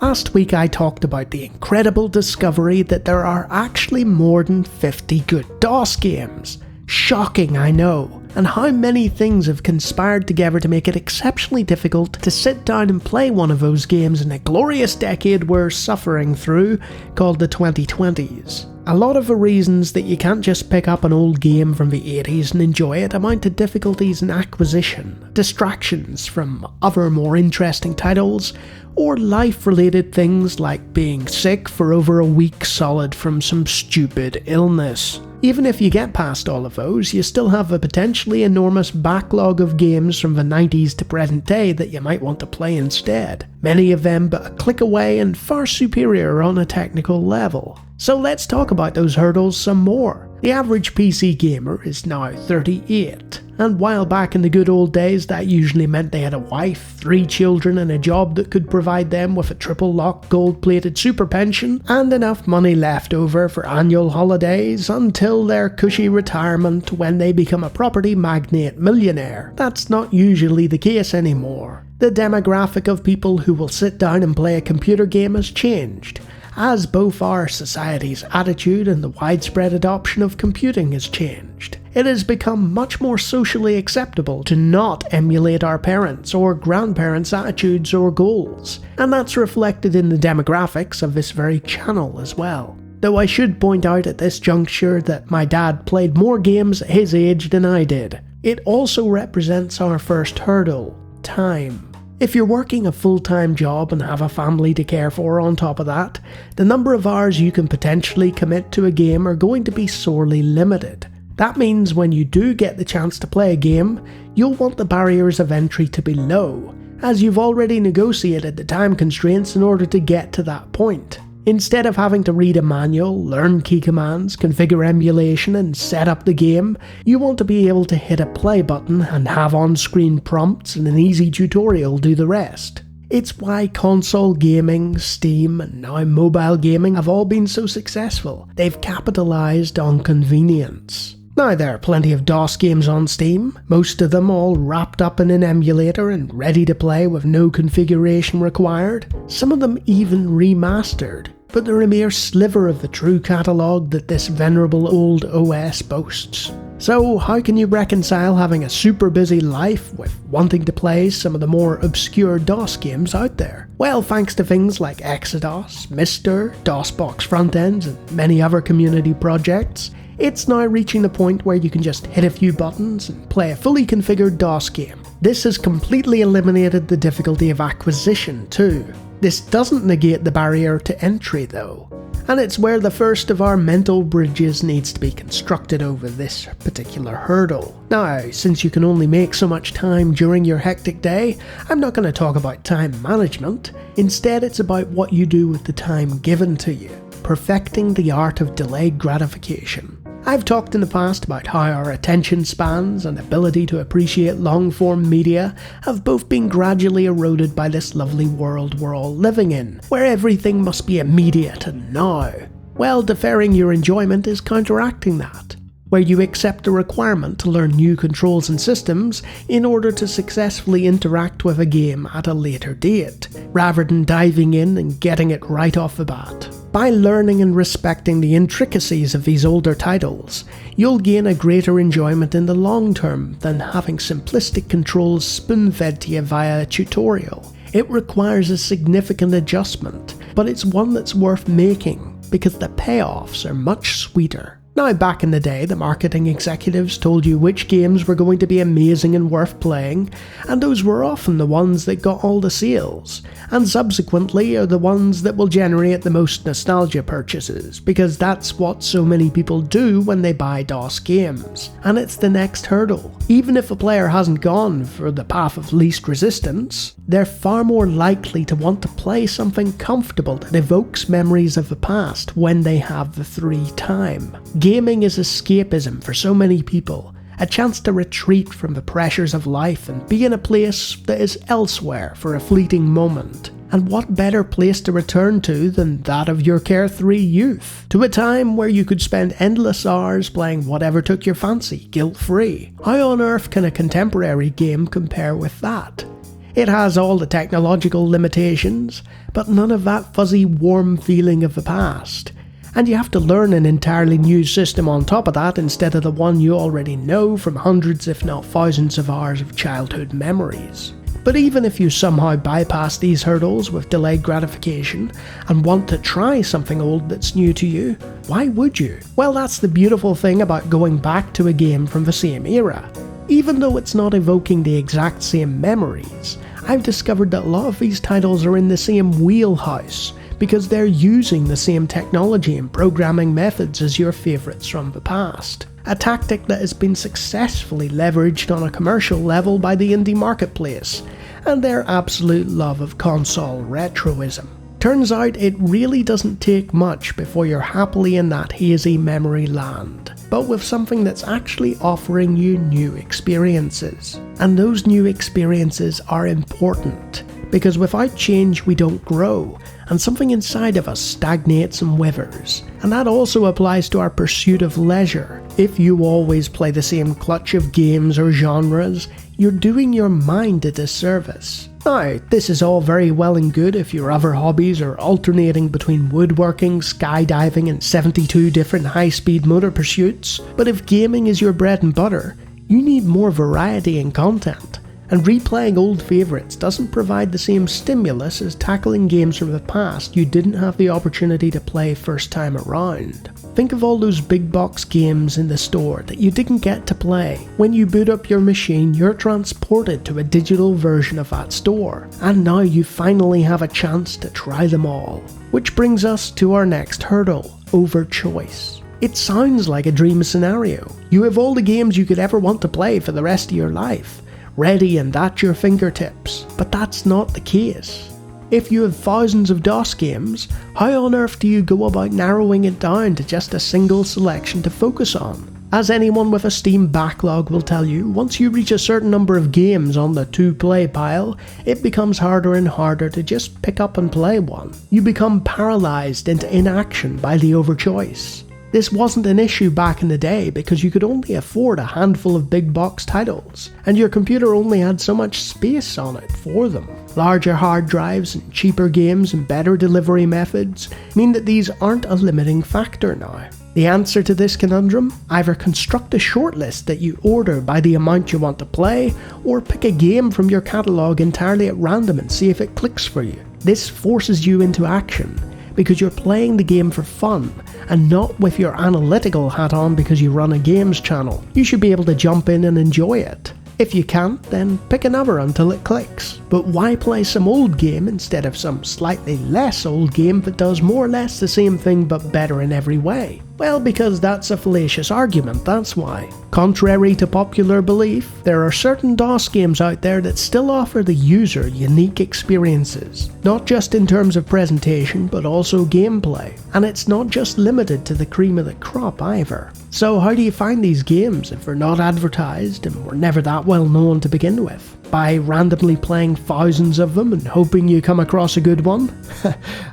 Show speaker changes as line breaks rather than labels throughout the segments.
Last week I talked about the incredible discovery that there are actually more than 50 good DOS games. Shocking, I know, and how many things have conspired together to make it exceptionally difficult to sit down and play one of those games in a glorious decade we're suffering through, called the 2020s. A lot of the reasons that you can't just pick up an old game from the 80s and enjoy it amount to difficulties in acquisition, distractions from other more interesting titles, or life-related things like being sick for over a week solid from some stupid illness. Even if you get past all of those, you still have a potentially enormous backlog of games from the 90s to present day that you might want to play instead. Many of them but a click away and far superior on a technical level. So let's talk about those hurdles some more. The average PC gamer is now 38, and while back in the good old days that usually meant they had a wife, 3 children and a job that could provide them with a triple lock gold plated super pension and enough money left over for annual holidays until their cushy retirement when they become a property magnate millionaire, that's not usually the case anymore. The demographic of people who will sit down and play a computer game has changed, as both our society's attitude and the widespread adoption of computing has changed. It has become much more socially acceptable to not emulate our parents' or grandparents' attitudes or goals, and that's reflected in the demographics of this very channel as well. Though I should point out at this juncture that my dad played more games at his age than I did. It also represents our first hurdle: time. If you're working a full-time job and have a family to care for on top of that, the number of hours you can potentially commit to a game are going to be sorely limited. That means when you do get the chance to play a game, you'll want the barriers of entry to be low, as you've already negotiated the time constraints in order to get to that point. Instead of having to read a manual, learn key commands, configure emulation and set up the game, you want to be able to hit a play button and have on-screen prompts and an easy tutorial do the rest. It's why console gaming, Steam and now mobile gaming have all been so successful. They've capitalized on convenience. Now there are plenty of DOS games on Steam, most of them all wrapped up in an emulator and ready to play with no configuration required, some of them even remastered, but they're a mere sliver of the true catalogue that this venerable old OS boasts. So how can you reconcile having a super busy life with wanting to play some of the more obscure DOS games out there? Well, thanks to things like Exodus, Mister, DOSBox Frontends and many other community projects, it's now reaching the point where you can just hit a few buttons and play a fully configured DOS game. This has completely eliminated the difficulty of acquisition too. This doesn't negate the barrier to entry though, and it's where the first of our mental bridges needs to be constructed over this particular hurdle. Now, since you can only make so much time during your hectic day, I'm not going to talk about time management. Instead, it's about what you do with the time given to you, perfecting the art of delayed gratification. I've talked in the past about how our attention spans and ability to appreciate long-form media have both been gradually eroded by this lovely world we're all living in, where everything must be immediate and now. Well, deferring your enjoyment is counteracting that, where you accept the requirement to learn new controls and systems in order to successfully interact with a game at a later date, rather than diving in and getting it right off the bat. By learning and respecting the intricacies of these older titles, you'll gain a greater enjoyment in the long term than having simplistic controls spoon-fed to you via a tutorial. It requires a significant adjustment, but it's one that's worth making because the payoffs are much sweeter. Now, back in the day, the marketing executives told you which games were going to be amazing and worth playing, and those were often the ones that got all the sales, and subsequently are the ones that will generate the most nostalgia purchases, because that's what so many people do when they buy DOS games. And it's the next hurdle. Even if a player hasn't gone for the path of least resistance, they're far more likely to want to play something comfortable that evokes memories of the past when they have the free time. Gaming is escapism for so many people, a chance to retreat from the pressures of life and be in a place that is elsewhere for a fleeting moment. And what better place to return to than that of your carefree youth, to a time where you could spend endless hours playing whatever took your fancy, guilt-free. How on earth can a contemporary game compare with that? It has all the technological limitations, but none of that fuzzy, warm feeling of the past. And you have to learn an entirely new system on top of that instead of the one you already know from hundreds if not thousands of hours of childhood memories. But even if you somehow bypass these hurdles with delayed gratification and want to try something old that's new to you, why would you? Well, that's the beautiful thing about going back to a game from the same era. Even though it's not evoking the exact same memories, I've discovered that a lot of these titles are in the same wheelhouse because they're using the same technology and programming methods as your favourites from the past. A tactic that has been successfully leveraged on a commercial level by the indie marketplace, and their absolute love of console retroism. Turns out it really doesn't take much before you're happily in that hazy memory land, but with something that's actually offering you new experiences. And those new experiences are important, because without change we don't grow, and something inside of us stagnates and withers. And that also applies to our pursuit of leisure. If you always play the same clutch of games or genres, you're doing your mind a disservice. Now, this is all very well and good if your other hobbies are alternating between woodworking, skydiving, and 72 different high-speed motor pursuits, but if gaming is your bread and butter, you need more variety in content. And replaying old favourites doesn't provide the same stimulus as tackling games from the past you didn't have the opportunity to play first time around. Think of all those big box games in the store that you didn't get to play. When you boot up your machine, you're transported to a digital version of that store, and now you finally have a chance to try them all. Which brings us to our next hurdle, overchoice. It sounds like a dream scenario. You have all the games you could ever want to play for the rest of your life, ready and at your fingertips, but that's not the case. If you have thousands of DOS games, how on earth do you go about narrowing it down to just a single selection to focus on? As anyone with a Steam backlog will tell you, once you reach a certain number of games on the to-play pile, it becomes harder and harder to just pick up and play one. You become paralysed into inaction by the overchoice. This wasn't an issue back in the day because you could only afford a handful of big box titles, and your computer only had so much space on it for them. Larger hard drives and cheaper games and better delivery methods mean that these aren't a limiting factor now. The answer to this conundrum? Either construct a shortlist that you order by the amount you want to play, or pick a game from your catalogue entirely at random and see if it clicks for you. This forces you into action, because you're playing the game for fun, and not with your analytical hat on because you run a games channel. You should be able to jump in and enjoy it. If you can't, then pick another until it clicks. But why play some old game instead of some slightly less old game that does more or less the same thing but better in every way? Well, because that's a fallacious argument, that's why. Contrary to popular belief, there are certain DOS games out there that still offer the user unique experiences, not just in terms of presentation, but also gameplay. And it's not just limited to the cream of the crop either. So how do you find these games if they're not advertised and were never that well known to begin with? By randomly playing thousands of them and hoping you come across a good one?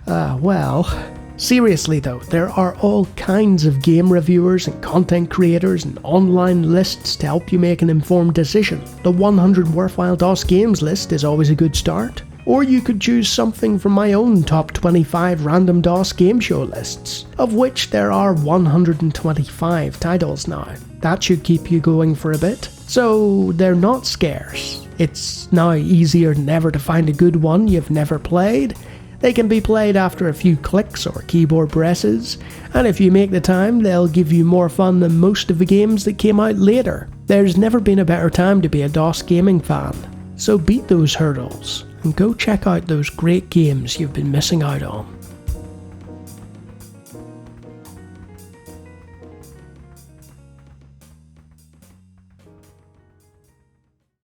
Well... Seriously though, there are all kinds of game reviewers and content creators and online lists to help you make an informed decision. The 100 Worthwhile DOS Games list is always a good start. Or you could choose something from my own top 25 random DOS game show lists, of which there are 125 titles now. That should keep you going for a bit. So they're not scarce. It's now easier than ever to find a good one you've never played. They can be played after a few clicks or keyboard presses, and if you make the time, they'll give you more fun than most of the games that came out later. There's never been a better time to be a DOS gaming fan. So beat those hurdles, and go check out those great games you've been missing out on.